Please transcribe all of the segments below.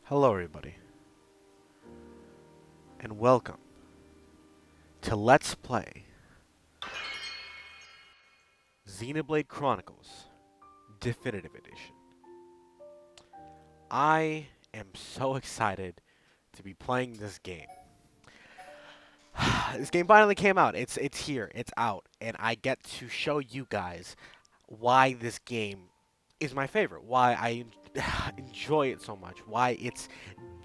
Hello, everybody, and welcome to Let's Play Xenoblade Chronicles Definitive Edition. I am so excited to be playing this game. This game finally came out. It's here. It's out, and I get to show you guys why this game is my favorite. Why I enjoy it so much. Why it's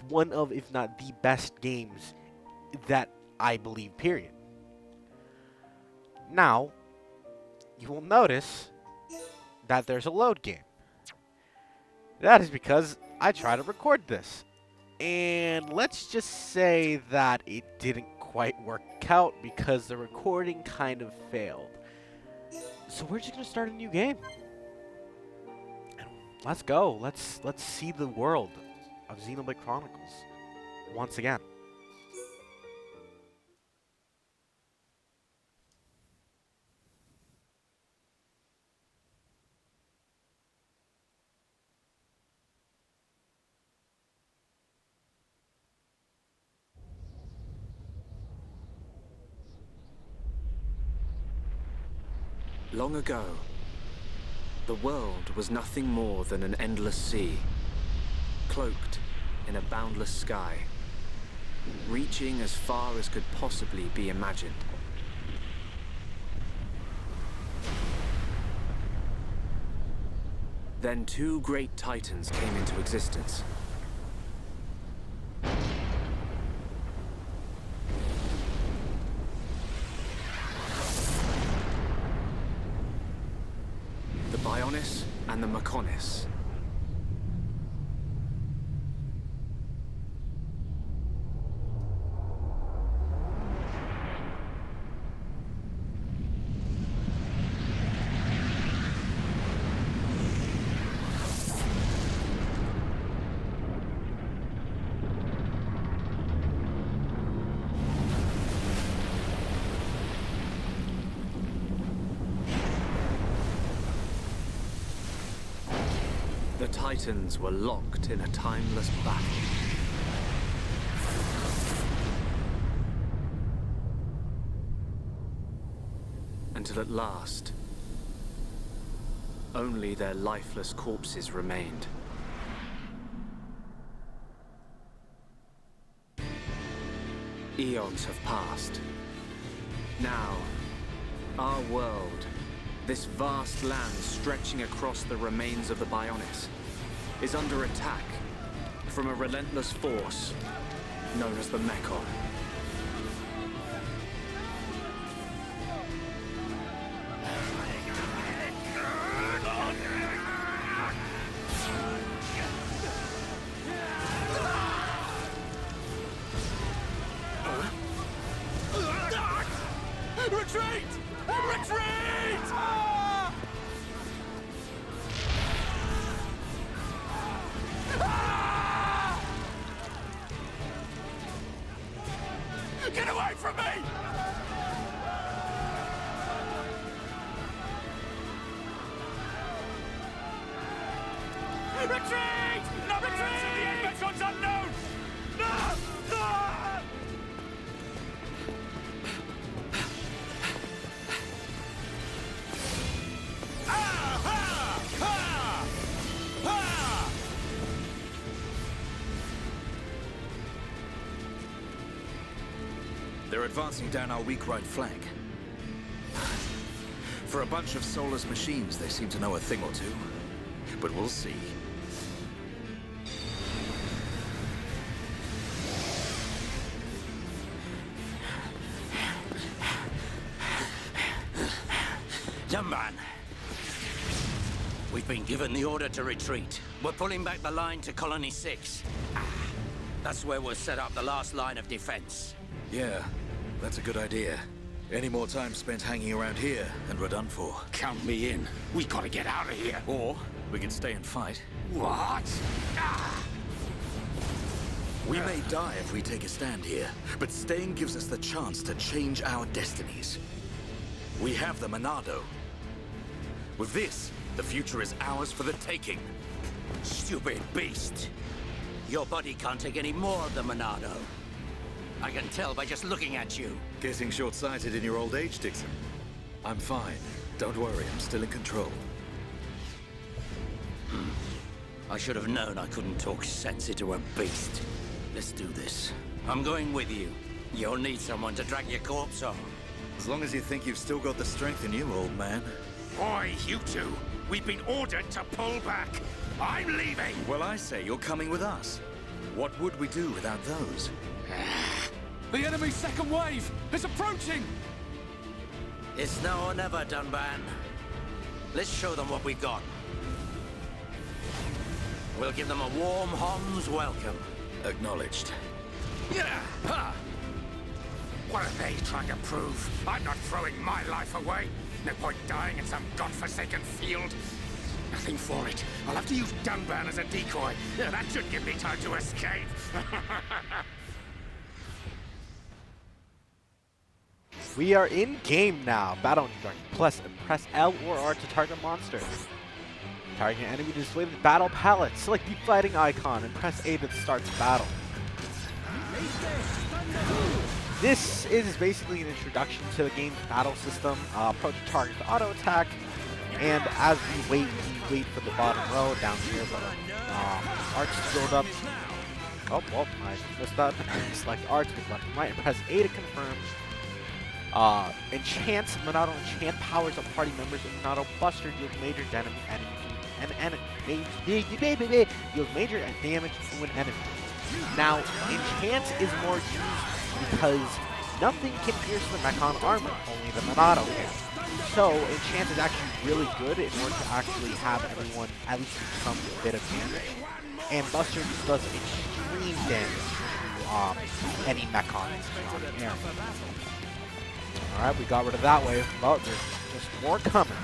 one of, if not the best games that I believe, period. Now, you will notice that there's a load game. That is because I tried to record this. And let's just say that it didn't quite work out because the recording kind of failed. So we're just going to start a new game. And let's go. Let's see the world of Xenoblade Chronicles once again. Long ago, the world was nothing more than an endless sea, cloaked in a boundless sky, reaching as far as could possibly be imagined. Then two great titans came into existence. And the Mechon. The Titans were locked in a timeless battle. Until at last, only their lifeless corpses remained. Eons have passed. Now, our world, this vast land stretching across the remains of the Bionis, is under attack from a relentless force known as the Mechon. Retreat! Retreat! Get away from me! Retreat! No retreat! The Mecon's unknown! No! No! They're advancing down our weak right flank. For a bunch of soulless machines, they seem to know a thing or two. But we'll see. Young man, we've been given the order to retreat. We're pulling back the line to Colony 6. That's where we'll set up the last line of defense. Yeah, that's a good idea. Any more time spent hanging around here, and we're done for. Count me in. We gotta get out of here. Or we can stay and fight. What? We may die if we take a stand here, but staying gives us the chance to change our destinies. We have the Monado. With this, the future is ours for the taking. Stupid beast. Your body can't take any more of the Monado. I can tell by just looking at you. Getting short-sighted in your old age, Dixon. I'm fine. Don't worry, I'm still in control. I should have known I couldn't talk sense into a beast. Let's do this. I'm going with you. You'll need someone to drag your corpse on. As long as you think you've still got the strength in you, old man. Boy, you two. We've been ordered to pull back. I'm leaving. Well, I say you're coming with us. What would we do without those? The enemy's second wave is approaching. It's now or never, Dunban. Let's show them what we've got. We'll give them a warm Hom's welcome. Acknowledged. Yeah. Ha. What are they trying to prove? I'm not throwing my life away. No point dying in some godforsaken field. Nothing for it. I'll have to use Dunban as a decoy. Yeah, that should give me time to escape. We are in game now. Battle in the dark. Press L or R to target monsters. Target an enemy to display the battle palette. Select the fighting icon and press A to start the battle. This is basically an introduction to the game's battle system. Approach target to auto attack, and as we wait for the bottom row down here for arts to build up. Oh, well, I missed that. Select arts with left and right and press A to confirm. Enchants Monado enchant powers of party members. And Monado Buster deals major damage deals major damage to an enemy. Now, enchant is more used because nothing can pierce the Mechon armor, only the Monado can. So, enchant is actually really good in order to actually have everyone at least do some bit of damage. And Buster just does extreme damage to any Mechon on the air. Alright, we got rid of that wave, but there's just more coming.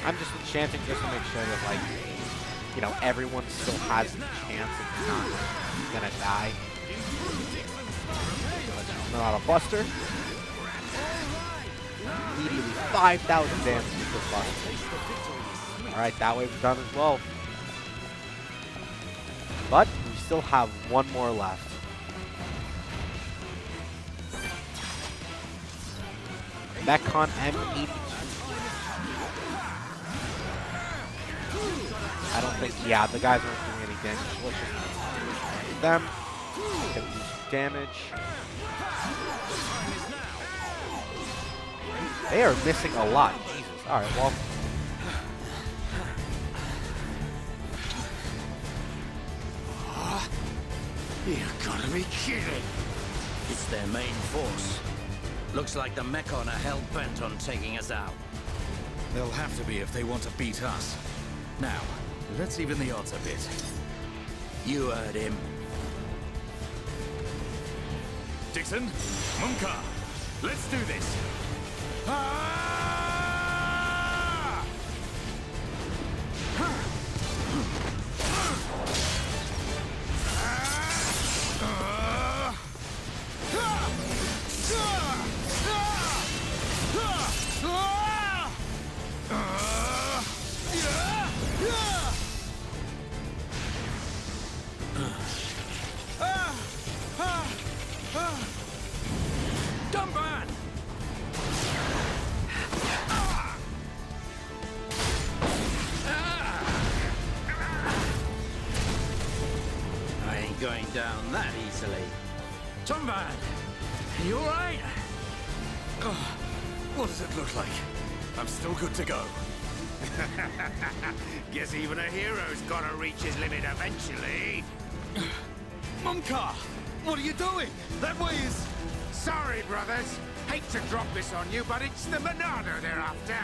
I'm just enchanting just to make sure that, like, you know, everyone still has the chance of not gonna die. Not a Buster. Immediately 5,000 damage to the Buster. Alright, that wave's done as well. But we still have one more left. Mechon M82. I don't think, yeah, the guys aren't doing any damage. Let's just do them. Can do some damage. They are missing a lot. Jesus. Alright, well. You gotta be kidding. It's their main force. Looks like the Mechon are hell-bent on taking us out. They'll have to be if they want to beat us. Now, let's even the odds a bit. You heard him. Dixon, Munka, let's do this. Ah! Dunban! I ain't going down that easily. Dunban! You alright? What does it look like? I'm still good to go. Guess even a hero's gotta reach his limit eventually. Munka! What are you doing? That way is... Sorry, brothers. Hate to drop this on you, but it's the Monado they're after.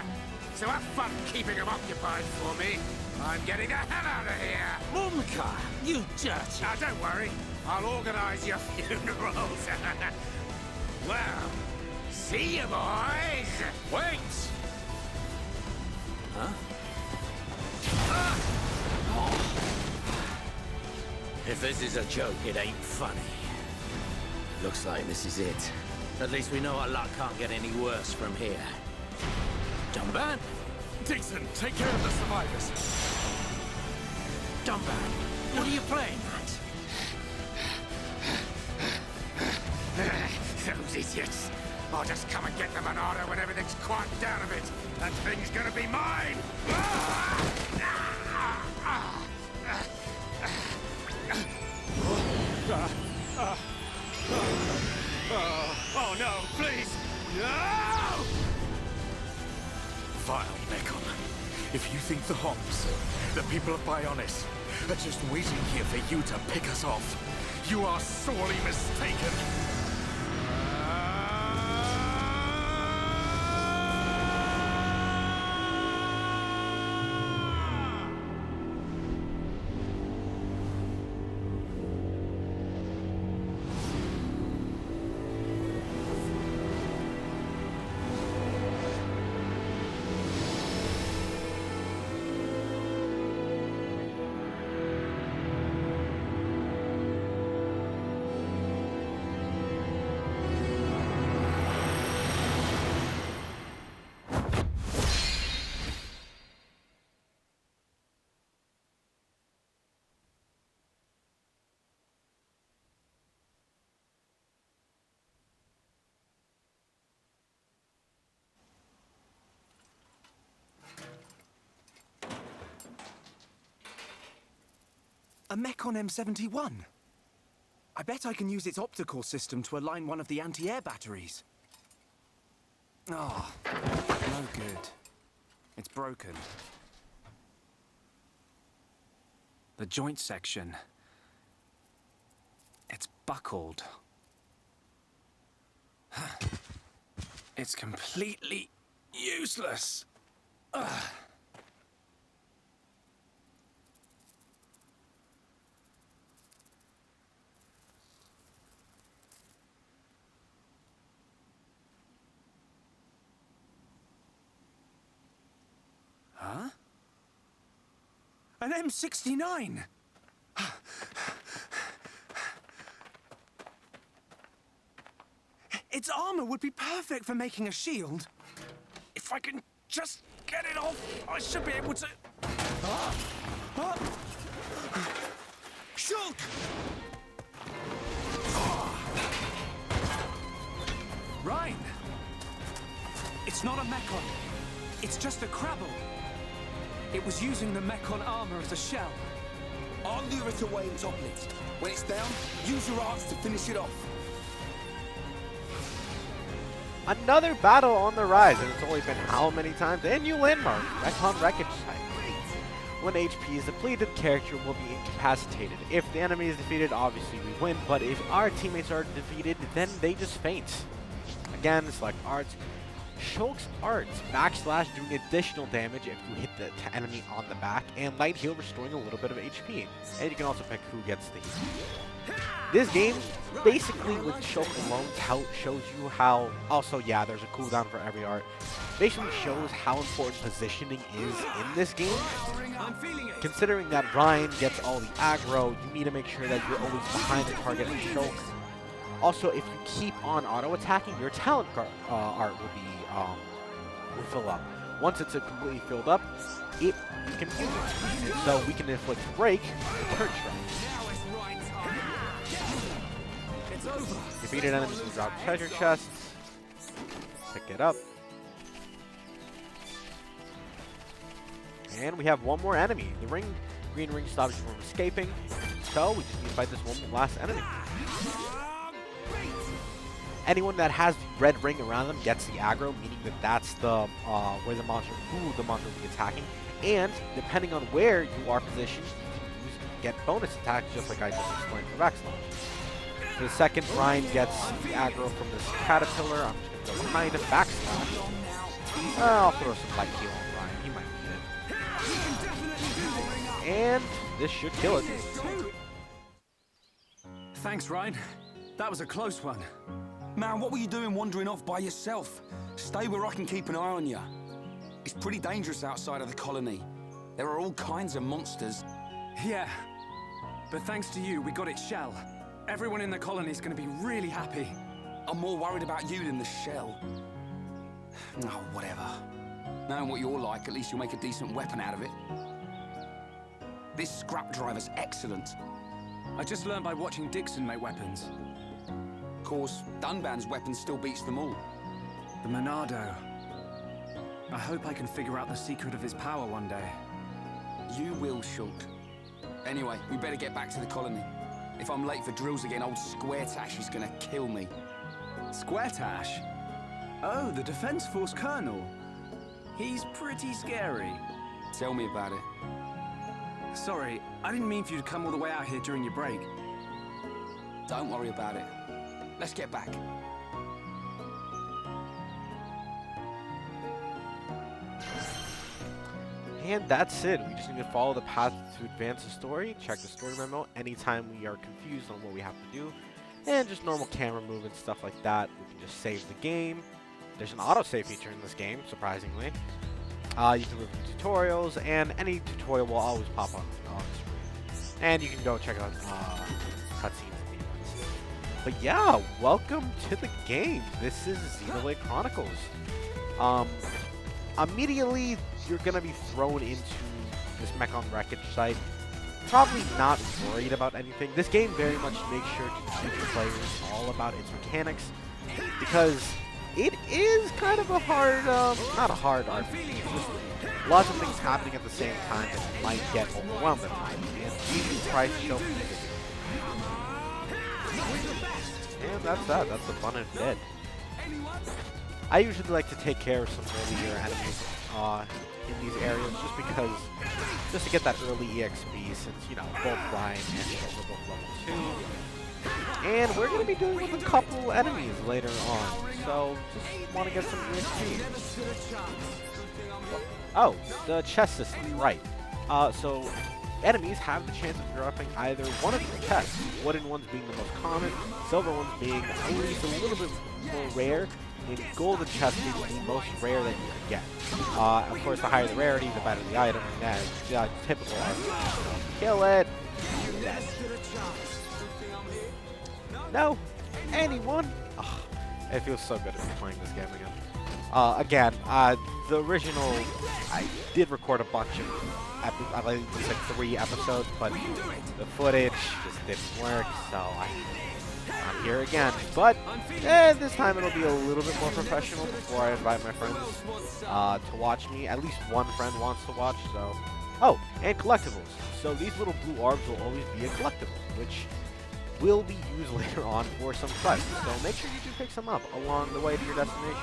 So have fun keeping them occupied for me. I'm getting the hell out of here. Munka, you dirty... Now, don't worry. I'll organize your funerals. Well, see you, boys. Wait! Huh? If this is a joke, it ain't funny. Looks like this is it. At least we know our luck can't get any worse from here. Dunban? Dixon, take care of the survivors. scumbag! What are you playing at? Those idiots. I'll just come and get the Monado when everything's quieted down a bit. That thing's gonna be mine! Oh no, please! No! Vile Mechon. If you think the Homs, the people of Bionis, are just waiting here for you to pick us off, you are sorely mistaken. A Mechon M71. I bet I can use its optical system to align one of the anti-air batteries. Oh, no good. It's broken. The joint section. It's buckled. It's completely useless. Ugh. Huh? An M69! Its armor would be perfect for making a shield. If I can just get it off, I should be able to... Shoot! Ryan! It's not a Mechon. It's just a Crabble. It was using the Mechon armor as a shell. I'll lure it away and topple it. When it's down, use your arts to finish it off. Another battle on the rise, and it's only been how many times? A new landmark, Mechon Wreckage site. When HP is depleted, the character will be incapacitated. If the enemy is defeated, obviously we win, but if our teammates are defeated, then they just faint. Again, select arts. Shulk's arts, backslash doing additional damage if you hit the enemy on the back, and light heal restoring a little bit of HP. And you can also pick who gets the heal. This game, basically with Shulk alone, shows you how, also yeah, there's a cooldown for every art, basically shows how important positioning is in this game. Considering that Ryan gets all the aggro, you need to make sure that you're always behind the target of Shulk. Also, if you keep on auto-attacking, your talent art will fill up. Once it's completely filled up, you can use it. So we can inflict break, turn strike. Defeated enemies will drop treasure chests. Pick it up. And we have one more enemy. The green ring stops you from escaping. So we just need to fight this one last enemy. Anyone that has the red ring around them gets the aggro, meaning that that's the who the monster will be attacking. And depending on where you are positioned, you can get bonus attacks, just like I just explained for Vexlon. For the second, Ryan gets the aggro from this caterpillar. I'm just gonna go behind him, backslash. I'll throw some light heal on Ryan. He might need it. And this should kill it. Thanks, Ryan. That was a close one. Man, what were you doing wandering off by yourself? Stay where I can keep an eye on you. It's pretty dangerous outside of the colony. There are all kinds of monsters. Yeah, but thanks to you, we got its shell. Everyone in the colony is going to be really happy. I'm more worried about you than the shell. Oh, whatever. Knowing what you're like, at least you'll make a decent weapon out of it. This scrap driver's excellent. I just learned by watching Dixon make weapons. Of course, Dunban's weapon still beats them all. The Monado. I hope I can figure out the secret of his power one day. You will, Shulk. Anyway, we better get back to the colony. If I'm late for drills again, old Squaretash is gonna kill me. Squaretash? Oh, the Defense Force Colonel. He's pretty scary. Tell me about it. Sorry, I didn't mean for you to come all the way out here during your break. Don't worry about it. Let's get back. And that's it. We just need to follow the path to advance the story, check the story memo anytime we are confused on what we have to do, and just normal camera movement, stuff like that. We can just save the game. There's an autosave feature in this game, surprisingly. You can move to tutorials, and any tutorial will always pop up on screen. And you can go check out cutscenes and events. But yeah, welcome to the game. This is Xenoblade Chronicles. Immediately, you're going to be thrown into this Mechon Wreckage site. Probably not worried about anything. This game very much makes sure to teach players all about its mechanics, because it is kind of a hard, not a hard RPG. It's just lots of things happening at the same time that might get overwhelmed at times. And Jesus Christ, show me. And that's that. That's the fun of it. I usually like to take care of some earlier enemies in these areas, just to get that early EXP, since, you know, both Ryan and Shield are both level 2. And we're going to be dealing with a couple enemies later on, so just want to get some EXP. Oh, the chest system, right. So enemies have the chance of dropping either one of the chests, wooden ones being the most common, silver ones being at least a little bit more rare, and golden chests being the most rare that you can get. Of course, the higher the rarity, the better the item, and that's typical RPG. Kill it! No! Anyone? Oh, it feels so good to be playing this game again. The original, I did record a bunch of, I think it's like 3 episodes, but the footage just didn't work, so I'm here again. But this time it'll be a little bit more professional before I invite my friends to watch me. At least one friend wants to watch, so. Oh, and collectibles. So these little blue orbs will always be a collectible, which will be used later on for some quests. So make sure you do pick some up along the way to your destination.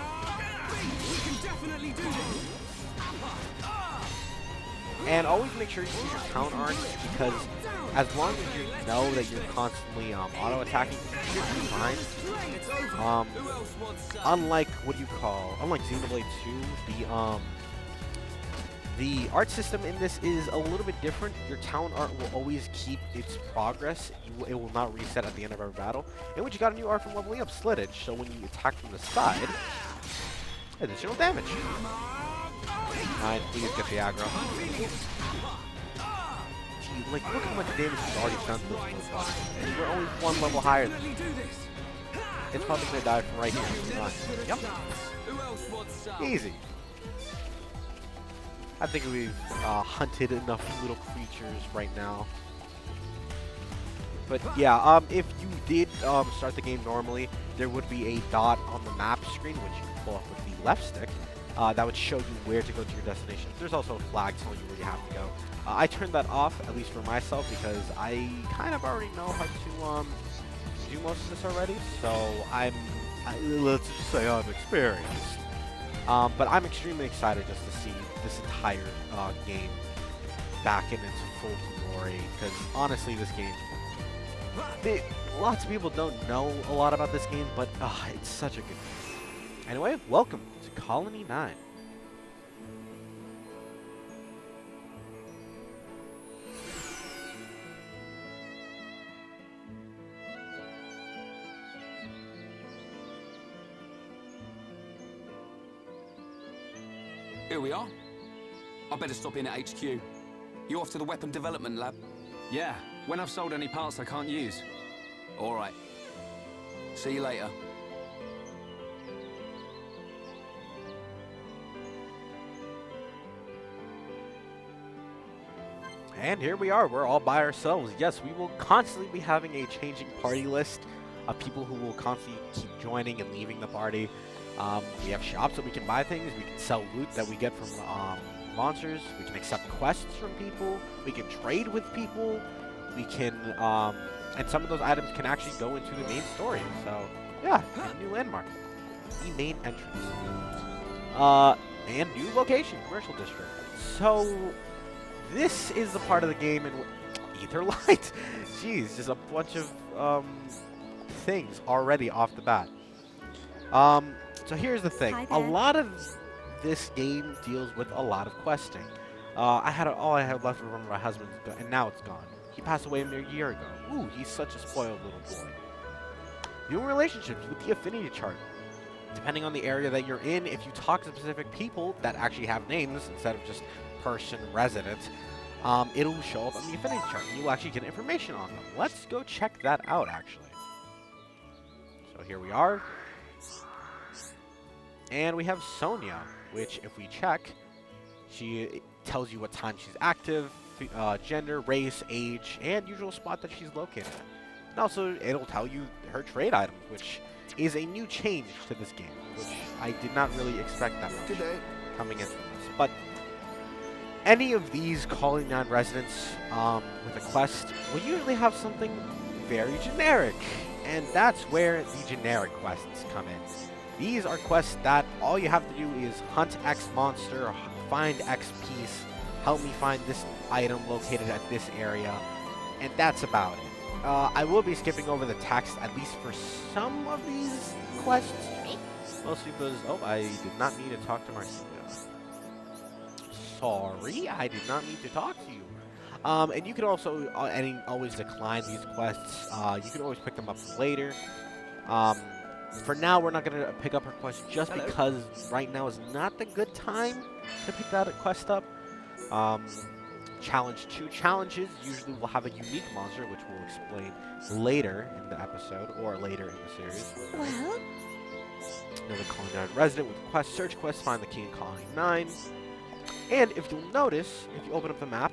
We can definitely do this. And always make sure you use your talent arts, because as long as you know that you're constantly auto-attacking, you should be fine. Unlike Xenoblade 2, the art system in this is a little bit different. Your talent art will always keep its progress. It will not reset at the end of every battle. In which you got a new art from leveling up, Slitage, so when you attack from the side, additional damage. Alright, please get the aggro. Gee, like, look how much damage he's already done to this little boss. And we're only 1 level higher than him. It's probably gonna die from right here. Yep. Easy. I think we've hunted enough little creatures right now. But yeah, if you did start the game normally, there would be a dot on the map screen, which you can pull up with the left stick. That would show you where to go to your destination. There's also a flag telling you where you have to go. I turned that off, at least for myself, because I kind of already know how to do most of this already. So let's just say I'm experienced. But I'm extremely excited just to see this entire game back in its full glory, because honestly, this game, lots of people don't know a lot about this game, but it's such a good game. Anyway, welcome to Colony 9. Here we are. I better stop in at HQ. You off to the weapon development lab? Yeah, when I've sold any parts I can't use. All right. See you later. And here we are. We're all by ourselves. Yes, we will constantly be having a changing party list of people who will constantly keep joining and leaving the party. We have shops that we can buy things. We can sell loot that we get from monsters. We can accept quests from people. We can trade with people. We can, and some of those items can actually go into the main story. So, yeah, a new landmark. The main entrance. And new location, commercial district. So, this is the part of the game in Ether Light. Jeez, just a bunch of things already off the bat. So here's the thing. Hi A there. lot of this game deals with a lot of questing. All I had left was my husband's gun, and now it's gone. He passed away a mere year ago. Ooh, he's such a spoiled little boy. Viewing relationships with the affinity chart. Depending on the area that you're in, if you talk to specific people that actually have names instead of just person, resident, it'll show up on the affinity chart. And you'll actually get information on them. Let's go check that out, actually. So here we are. And we have Sonia, which if we check, she tells you what time she's active, gender, race, age, and usual spot that she's located at. And also, it'll tell you her trade items, which is a new change to this game, which I did not really expect that much coming into this. But any of these Colony 9 residents with a quest will usually have something very generic, and that's where the generic quests come in. These are quests that all you have to do is hunt X monster, find X piece, help me find this item located at this area, and that's about it. I will be skipping over the text, at least for some of these quests, mostly because, oh, I did not need to talk to Marcia. Sorry, I did not need to talk to you. And you can also always decline these quests. You can always pick them up later. For now, we're not going to pick up her quest just because right now is not the good time to pick that quest up. Challenge 2 challenges usually will have a unique monster, which we'll explain later in the episode or later in the series. Well, Another Colony 9 resident with quest, search quest, find the key in Colony 9. And if you'll notice, if you open up the map,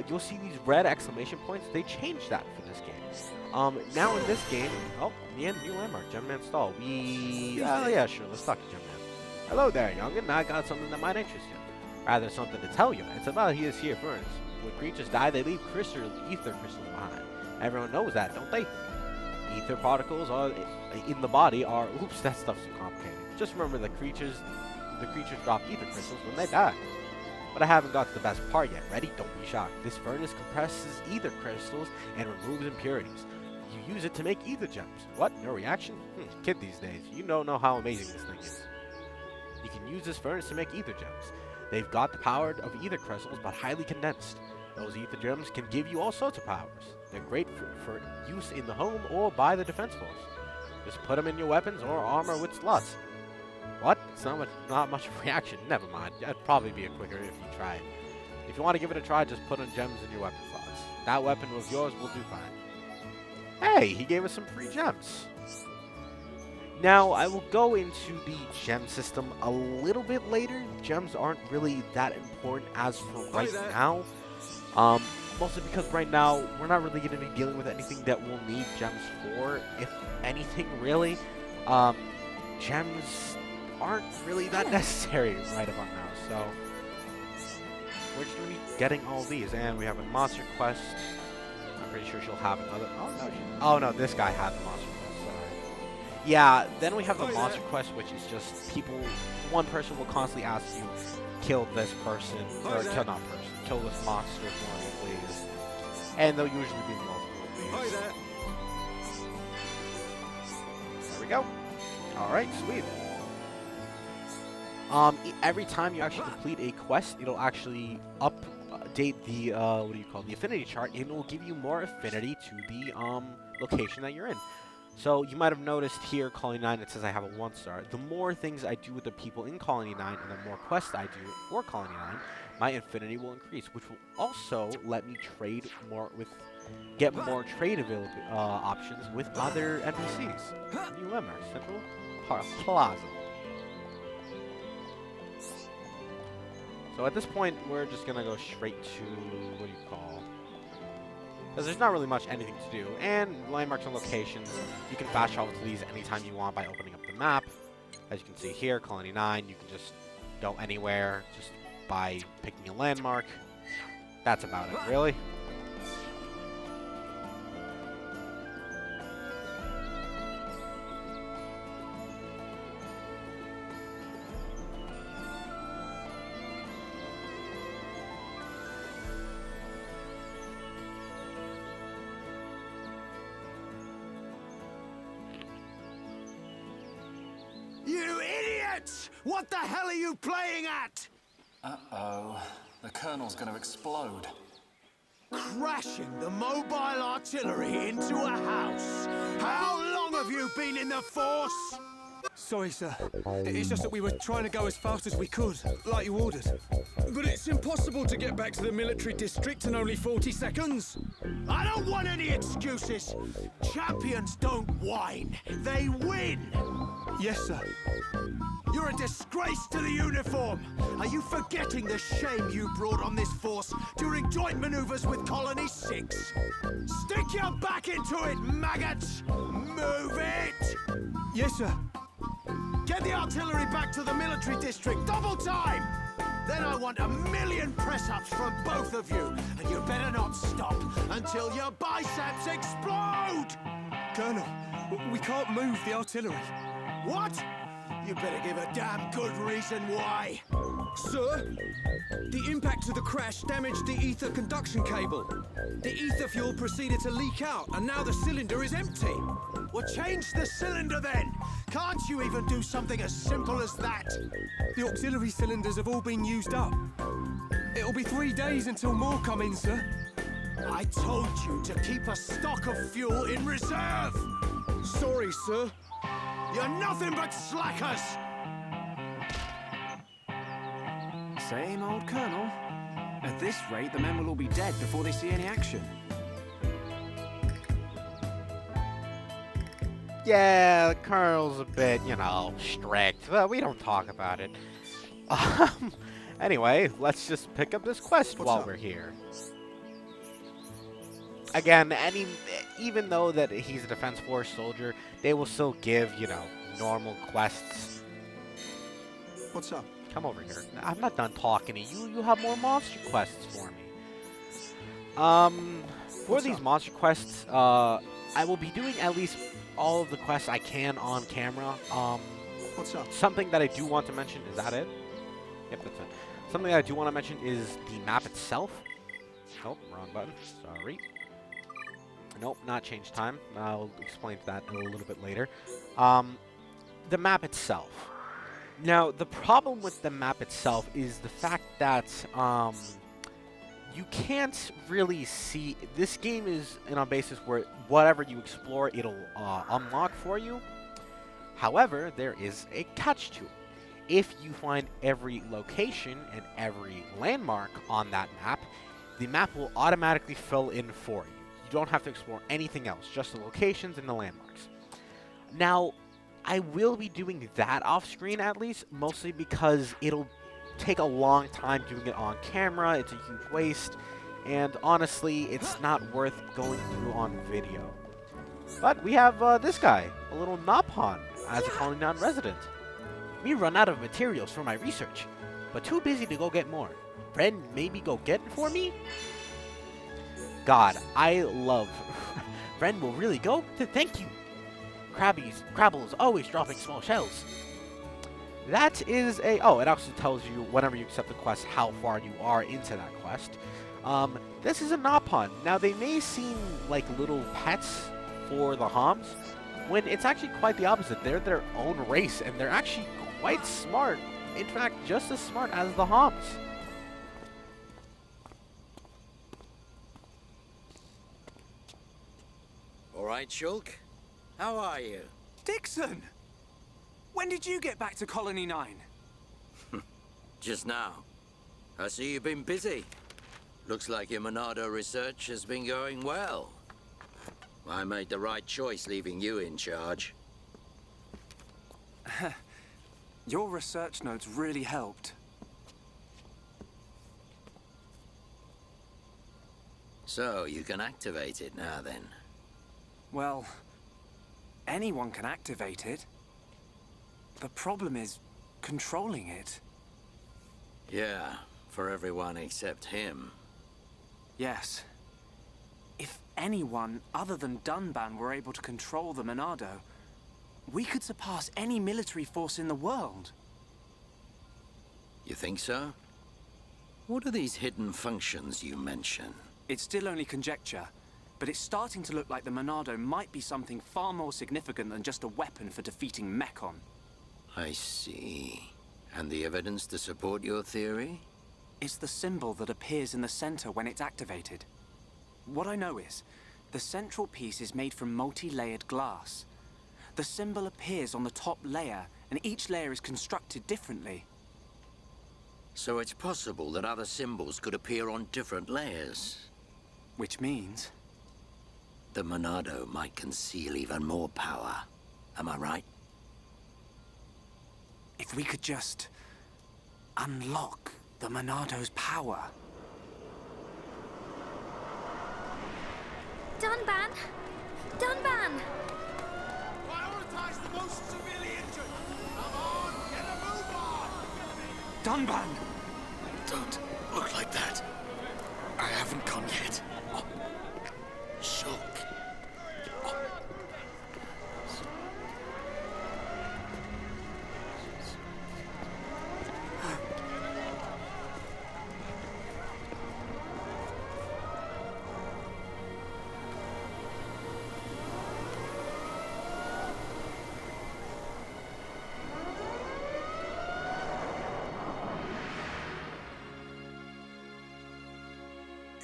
you'll see these red exclamation points. They changed that for this game. Now in this game, oh, yeah, new landmark, Gemman Stall. Yeah, sure, let's talk to Gemman. Hello there, youngin'. I got something that might interest you. Rather than something to tell you. It's about his here furnace. When creatures die, they leave ether crystals behind. Everyone knows that, don't they? Ether particles are in the body are. Oops, that stuff's too complicated. Just remember the creatures drop ether crystals when they die. But I haven't got to the best part yet. Ready? Don't be shocked. This furnace compresses ether crystals and removes impurities. You use it to make ether gems. What? No reaction? Kid these days. You don't know how amazing this thing is. You can use this furnace to make ether gems. They've got the power of ether crystals, but highly condensed. Those ether gems can give you all sorts of powers. They're great for use in the home or by the defense force. Just put them in your weapons or armor with slots. What? It's not much of a reaction. Never mind. That'd probably be quicker if you try it. If you want to give it a try, just put on gems in your weapon slots. That weapon of yours will do fine. Hey, he gave us some free gems. Now, I will go into the gem system a little bit later. Gems aren't really that important as for right now. Mostly because right now, we're not really going to be dealing with anything that we'll need gems for. If anything, really. Gems aren't really that necessary right about now. So, we're just going to be getting all these. And we have a monster quest. I'm pretty sure she'll have another. Oh, no, this guy had the monster quest. Yeah, then we have the monster quest, which is just one person will constantly ask you, kill this person, or kill this monster for me, please. And they'll usually be multiple of these. There we go. Alright, sweet. Every time you actually complete a quest, it'll actually update the, the affinity chart, and it will give you more affinity to the, location that you're in. So you might have noticed here, Colony 9, it says I have a 1-star. The more things I do with the people in Colony 9 and the more quests I do for Colony 9, my infinity will increase, which will also let me get more trade options with other NPCs. New landmark, Central Plaza. So at this point, we're just gonna go straight to, what do you call? Because there's not really much anything to do. And landmarks and locations, you can fast travel to these anytime you want by opening up the map. As you can see here, Colony 9, you can just go anywhere just by picking a landmark. That's about it, really. You idiots! What the hell are you playing at? Uh-oh. The Colonel's gonna explode. Crashing the mobile artillery into a house. How long have you been in the Force? Sorry, sir. It's just that we were trying to go as fast as we could, like you ordered. But it's impossible to get back to the military district in only 40 seconds. I don't want any excuses. Champions don't whine, they win. Yes, sir. You're a disgrace to the uniform. Are you forgetting the shame you brought on this force during joint maneuvers with Colony 6? Stick your back into it, maggots! Move it! Yes, sir. Get the artillery back to the military district, double time! Then I want 1,000,000 press-ups from both of you, and you better not stop until your biceps explode! Colonel, we can't move the artillery. What? You better give a damn good reason why. Sir, the impact of the crash damaged the ether conduction cable. The ether fuel proceeded to leak out, and now the cylinder is empty. Well, change the cylinder then. Can't you even do something as simple as that? The auxiliary cylinders have all been used up. It'll be 3 days until more come in, sir. I told you to keep a stock of fuel in reserve. Sorry, sir. You're nothing but slackers. Same old Colonel. At this rate, the men will all be dead before they see any action. Yeah, the Colonel's a bit, you know, strict. But we don't talk about it. Anyway, let's just pick up this quest while we're here. Again, even though that he's a Defense Force soldier, they will still give, you know, normal quests. What's up? Come over here. I'm not done talking to you. You have more monster quests for me. For these monster quests, I will be doing at least all of the quests I can on camera. What's up? Something that I do want to mention, is that it? Yep, that's it. Something that I do want to mention is the map itself. Oh, wrong button. Sorry. Nope, not change time. I'll explain that a little bit later. The map itself. Now, the problem with the map itself is the fact that you can't really see. This game is on a basis where whatever you explore, it'll unlock for you. However, there is a catch to it. If you find every location and every landmark on that map, the map will automatically fill in for you. You don't have to explore anything else, just the locations and the landmarks. Now, I will be doing that off screen at least, mostly because it'll take a long time doing it on camera. It's a huge waste, and honestly, it's not worth going through on video. But we have this guy, a little Mechon, as a Colony 9 resident. Me run out of materials for my research, but too busy to go get more. Friend, maybe go get it for me? God, I love. Friend will really go? Thank you. Crabble is always dropping small shells. That is a... Oh, it also tells you whenever you accept the quest how far you are into that quest. This is a Mechon. Now, they may seem like little pets for the Homs, when it's actually quite the opposite. They're their own race, and they're actually quite smart. In fact, just as smart as the Homs. All right, Shulk. How are you? Dixon! When did you get back to Colony 9? Just now. I see you've been busy. Looks like your Monado research has been going well. I made the right choice leaving you in charge. Your research notes really helped. So, you can activate it now then. Well, anyone can activate it. The problem is controlling it. Yeah, for everyone except him. Yes. If anyone other than Dunban were able to control the Monado, we could surpass any military force in the world. You think so? What are these hidden functions you mention? It's still only conjecture, but it's starting to look like the Monado might be something far more significant than just a weapon for defeating Mechon. I see. And the evidence to support your theory? It's the symbol that appears in the center when it's activated. What I know is, the central piece is made from multi-layered glass. The symbol appears on the top layer, and each layer is constructed differently. So it's possible that other symbols could appear on different layers. Which means... The Monado might conceal even more power. Am I right? if we could just unlock the Monado's power. Dunban! Dunban! Prioritize the most severely injured! Come on, get a move on! Dunban! Don't look like that. I haven't come yet. Shulk.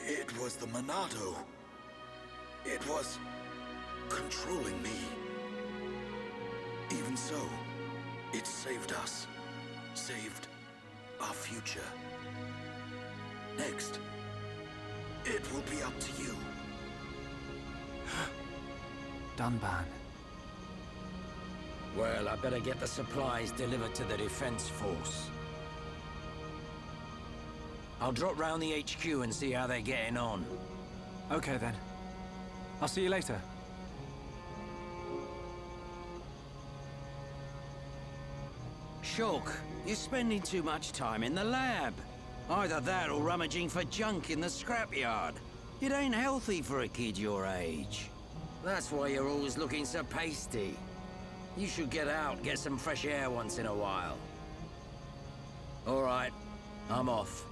It was the Monado. It was controlling me. Even so, it saved us. Saved our future. Next, it will be up to you. Dunban. Well, I better get the supplies delivered to the defense force. I'll drop round the HQ and see how they're getting on. Okay then. I'll see you later. Shulk, you're spending too much time in the lab. Either that or rummaging for junk in the scrapyard. It ain't healthy for a kid your age. That's why you're always looking so pasty. You should get out, get some fresh air once in a while. All right, I'm off.